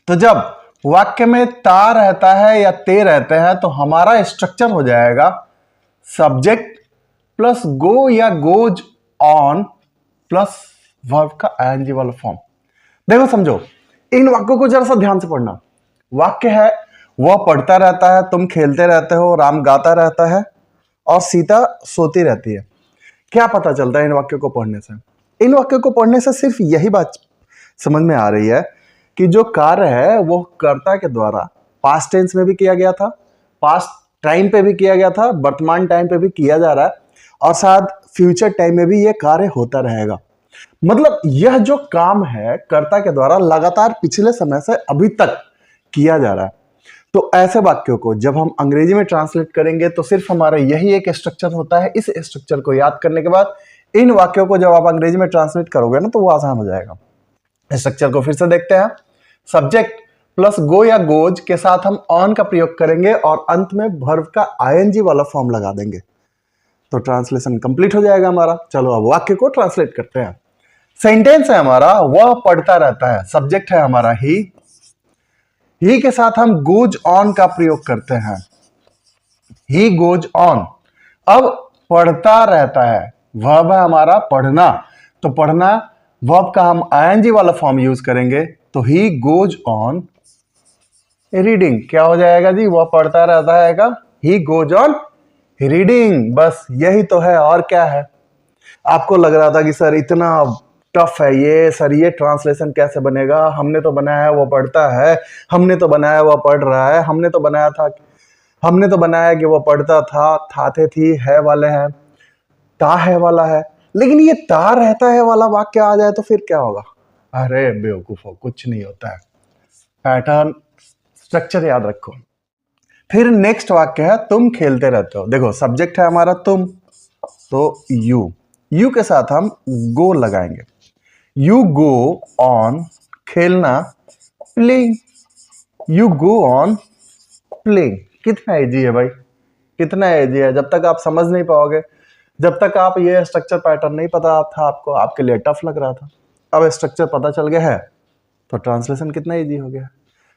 तो जब वाक्य में ता रहता है या ते रहते हैं तो हमारा स्ट्रक्चर हो जाएगा सब्जेक्ट प्लस गो या गोज ऑन प्लस वर्ब का आईएनजी वाला फॉर्म। देखो समझो, इन वाक्यों को जरा सा ध्यान से पढ़ना। वाक्य है वह पढ़ता रहता है, तुम खेलते रहते हो, राम गाता रहता है और सीता सोती रहती है। क्या पता चलता है इन वाक्यों को पढ़ने से? इन वाक्यों को पढ़ने से सिर्फ यही बात समझ में आ रही है कि जो कार्य है वो कर्ता के द्वारा पास्ट टेंस में भी किया गया था, पास्ट टाइम पे भी किया गया था, वर्तमान टाइम पे भी किया जा रहा है और साथ फ्यूचर टाइम में भी ये कार्य होता रहेगा। मतलब यह जो काम है कर्ता के द्वारा लगातार पिछले समय से अभी तक किया जा रहा है। तो ऐसे वाक्यों को जब हम अंग्रेजी में ट्रांसलेट करेंगे तो सिर्फ हमारा यही एक स्ट्रक्चर होता है। इस स्ट्रक्चर को याद करने के बाद इन वाक्यों को जब आप अंग्रेजी में ट्रांसलेट करोगे ना तो वो आसान हो जाएगा। स्ट्रक्चर को फिर से देखते हैं। सब्जेक्ट प्लस गो या गोज के साथ हम ऑन का प्रयोग करेंगे और अंत में वर्ब का आईएनजी वाला फॉर्म लगा देंगे तो ट्रांसलेशन कंप्लीट हो जाएगा हमारा। चलो अब वाक्य को ट्रांसलेट करते हैं। सेंटेंस है हमारा वह पढ़ता रहता है, सब्जेक्ट है हमारा ही के साथ हम गोज ऑन का प्रयोग करते हैं, ही गोज ऑन। अब पढ़ता रहता है, वर्ब है हमारा पढ़ना, तो पढ़ना वर्ब का हम आईएनजी वाला फॉर्म यूज करेंगे तो ही गोज ऑन रीडिंग। क्या हो जाएगा जी? वह पढ़ता रहता है, ही गोज ऑन रीडिंग। बस यही तो है और क्या है। आपको लग रहा था कि सर इतना टफ है ये, सर ये ट्रांसलेशन कैसे बनेगा? हमने तो बनाया है वो पढ़ता है, हमने तो बनाया वो पढ़ रहा है, हमने तो बनाया कि वो पढ़ता था थे थी है वाले हैं, ता है वाला है। लेकिन ये ता रहता है वाला वाक्य आ जाए तो फिर क्या होगा? अरे बेवकूफो, कुछ नहीं होता है। पैटर्न स्ट्रक्चर याद रखो। फिर नेक्स्ट वाक्य है तुम खेलते रहते हो। देखो सब्जेक्ट है हमारा तुम, तो यू के साथ हम गो लगाएंगे। यू गो ऑन खेलना, playing. You go on playing. कितना इजी है भाई, कितना इजी है। जब तक आप समझ नहीं पाओगे, जब तक आप ये स्ट्रक्चर पैटर्न नहीं पता था आपको, आपके लिए टफ लग रहा था, अब स्ट्रक्चर पता चल गया है तो ट्रांसलेशन कितना इजी हो गया।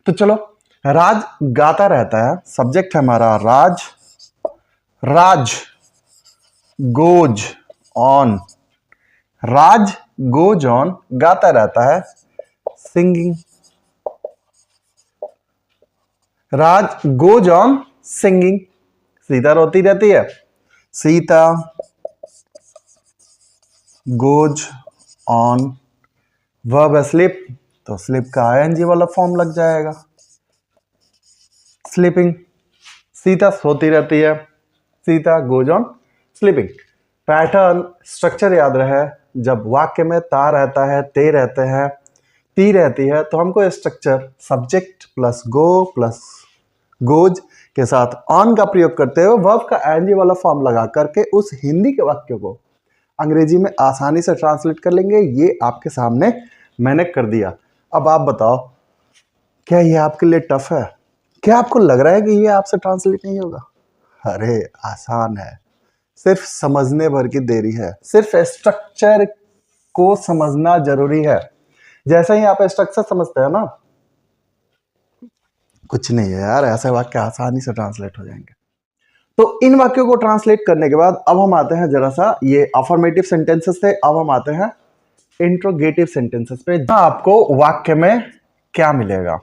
तो चलो, राज गाता रहता है, सब्जेक्ट है हमारा Raj goes on, Raj goes on गाता रहता है, singing. Raj goes on singing. Sita रोती रहती है, Sita goes on verb slip, तो स्लिप का आईएनजी वाला फॉर्म लग जाएगा, स्लीपिंग। सीता सोती रहती है, Sita goes on sleeping. Pattern structure याद रहे, जब वाक्य में ता रहता है, ते रहते हैं, ती रहती है तो हमको स्ट्रक्चर सब्जेक्ट प्लस गो प्लस गोज के साथ ऑन का प्रयोग करते हुए वर्ब का आईएनजी वाला फॉर्म लगा करके उस हिंदी के वाक्य को अंग्रेजी में आसानी से ट्रांसलेट कर लेंगे। ये आपके सामने मैंने कर दिया। अब आप बताओ, क्या ये आपके लिए टफ है? क्या आपको लग रहा है कि ये आपसे ट्रांसलेट नहीं होगा? अरे आसान है, सिर्फ समझने भर की देरी है। सिर्फ स्ट्रक्चर को समझना जरूरी है। जैसे ही आप स्ट्रक्चर समझते हैं ना, कुछ नहीं है यार, ऐसे वाक्य आसानी से ट्रांसलेट हो जाएंगे। तो इन वाक्यों को ट्रांसलेट करने के बाद अब हम आते हैं जरा सा, ये अफर्मेटिव सेंटेंसेस थे, अब हम आते हैं इंट्रोगेटिव सेंटेंसेस पे। जहां आपको वाक्य में क्या मिलेगा?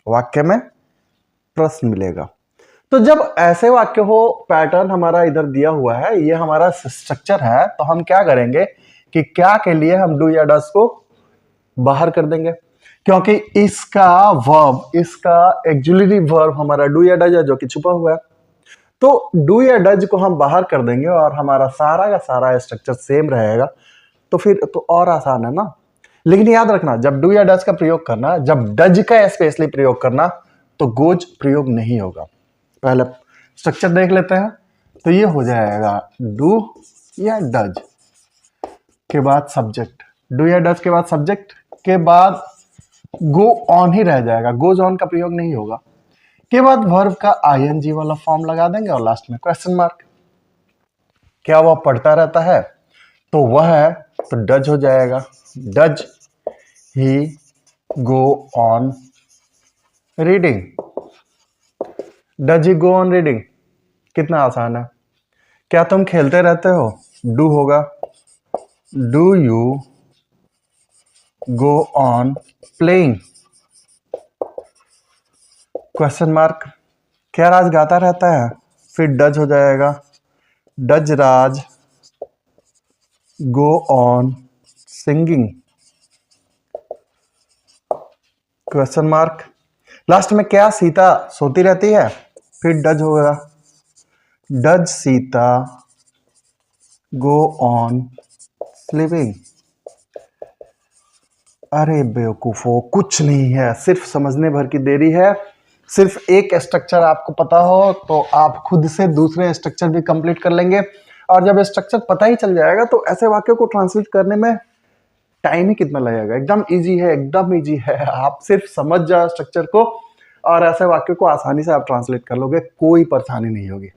वाक्य में प्रश्न मिलेगा। तो जब ऐसे वाक्य हो, पैटर्न हमारा इधर दिया हुआ है, ये हमारा स्ट्रक्चर है, तो हम क्या करेंगे कि क्या के लिए हम डू या डस को बाहर कर देंगे, क्योंकि इसका वर्ब, इसका एक्जुलेटरी वर्ब हमारा डू या डज है जो कि छुपा हुआ है। तो डू या डज को हम बाहर कर देंगे और हमारा सारा का सारा स्ट्रक्चर सेम रहेगा। तो फिर तो और आसान है ना। लेकिन याद रखना, जब डू या डज का प्रयोग करना, जब डज का स्पेशली प्रयोग करना, तो गोज प्रयोग नहीं होगा। पहले स्ट्रक्चर देख लेते हैं। तो ये हो जाएगा डू या डज के बाद सब्जेक्ट, डू या डज के बाद सब्जेक्ट के बाद गो ऑन ही रह जाएगा, गोज ऑन का प्रयोग नहीं होगा। के बाद वर्ब का आईएनजी वाला फॉर्म लगा देंगे और लास्ट में क्वेश्चन मार्क। क्या वह पढ़ता रहता है? तो वह है, तो डज हो जाएगा, does he go on reading. Does he go on reading? कितना आसान है। क्या तुम खेलते रहते हो? डू होगा। Do you go on playing? Question mark. क्या राज गाता रहता है? फिर डज हो जाएगा। Does Raj go on singing? Question mark. Last में क्या सीता सोती रहती है? फिर डज होगा। Does Sita go on sleeping? अरे बेवकूफो, कुछ नहीं है, सिर्फ समझने भर की देरी है। सिर्फ एक स्ट्रक्चर आपको पता हो तो आप खुद से दूसरे स्ट्रक्चर भी कंप्लीट कर लेंगे। और जब स्ट्रक्चर पता ही चल जाएगा तो ऐसे वाक्यों को ट्रांसलेट करने में टाइम ही कितना लगेगा। एकदम इजी है, एकदम इजी है। आप सिर्फ समझ जाओ स्ट्रक्चर को और ऐसे वाक्यों को आसानी से आप ट्रांसलेट कर लोगे, कोई परेशानी नहीं होगी।